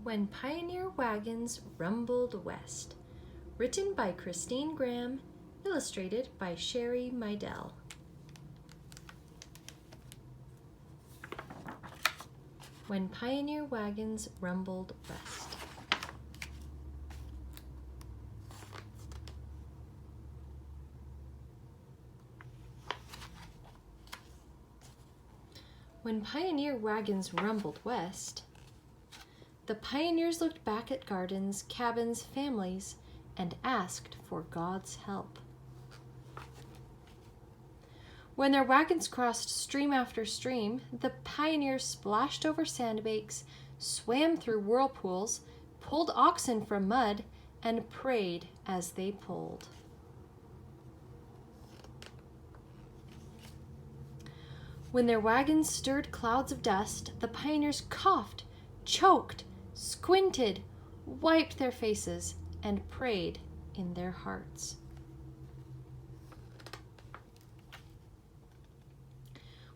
When Pioneer Wagons Rumbled West. Written by Christine Graham, illustrated by Sherry Meidel. When Pioneer Wagons Rumbled West. When pioneer wagons rumbled west, the pioneers looked back at gardens, cabins, families, and asked for God's help. When their wagons crossed stream after stream, the pioneers splashed over sandbanks, swam through whirlpools, pulled oxen from mud, and prayed as they pulled. When their wagons stirred clouds of dust, the pioneers coughed, choked, squinted, wiped their faces, and prayed in their hearts.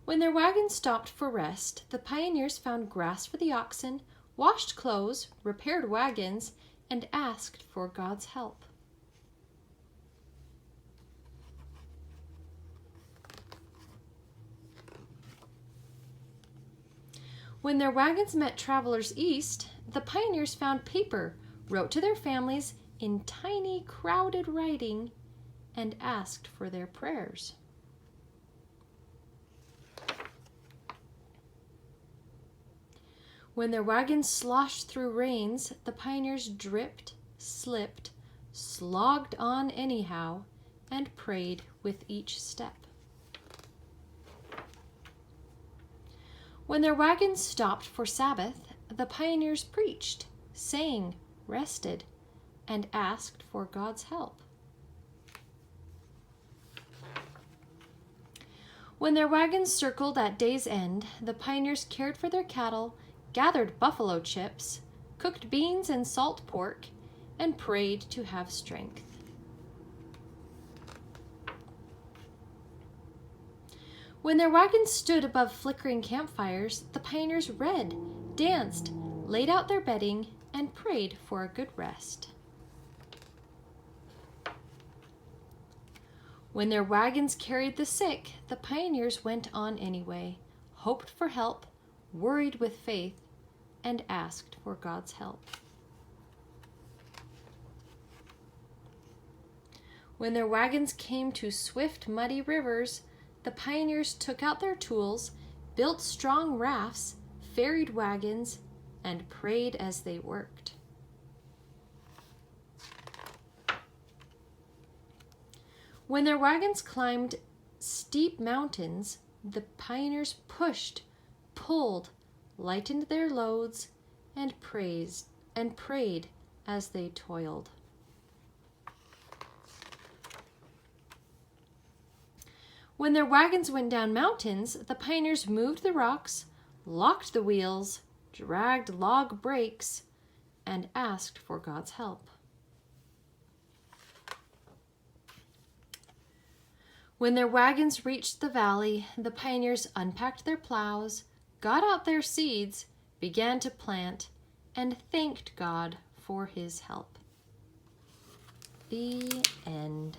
When their wagons stopped for rest, the pioneers found grass for the oxen, washed clothes, repaired wagons, and asked for God's help. When their wagons met travelers east, the pioneers found paper, wrote to their families in tiny, crowded writing, and asked for their prayers. When their wagons sloshed through rains, the pioneers dripped, slipped, slogged on anyhow, and prayed with each step. When their wagons stopped for Sabbath, the pioneers preached, sang, rested, and asked for God's help. When their wagons circled at day's end, the pioneers cared for their cattle, gathered buffalo chips, cooked beans and salt pork, and prayed to have strength. When their wagons stood above flickering campfires, the pioneers read, danced, laid out their bedding, and prayed for a good rest. When their wagons carried the sick, the pioneers went on anyway, hoped for help, worried with faith, and asked for God's help. When their wagons came to swift, muddy rivers, the pioneers took out their tools, built strong rafts, ferried wagons, and prayed as they worked. When their wagons climbed steep mountains, the pioneers pushed, pulled, lightened their loads, and prayed as they toiled. When their wagons went down mountains, the pioneers moved the rocks, locked the wheels, dragged log brakes, and asked for God's help. When their wagons reached the valley, the pioneers unpacked their plows, got out their seeds, began to plant, and thanked God for his help. The end.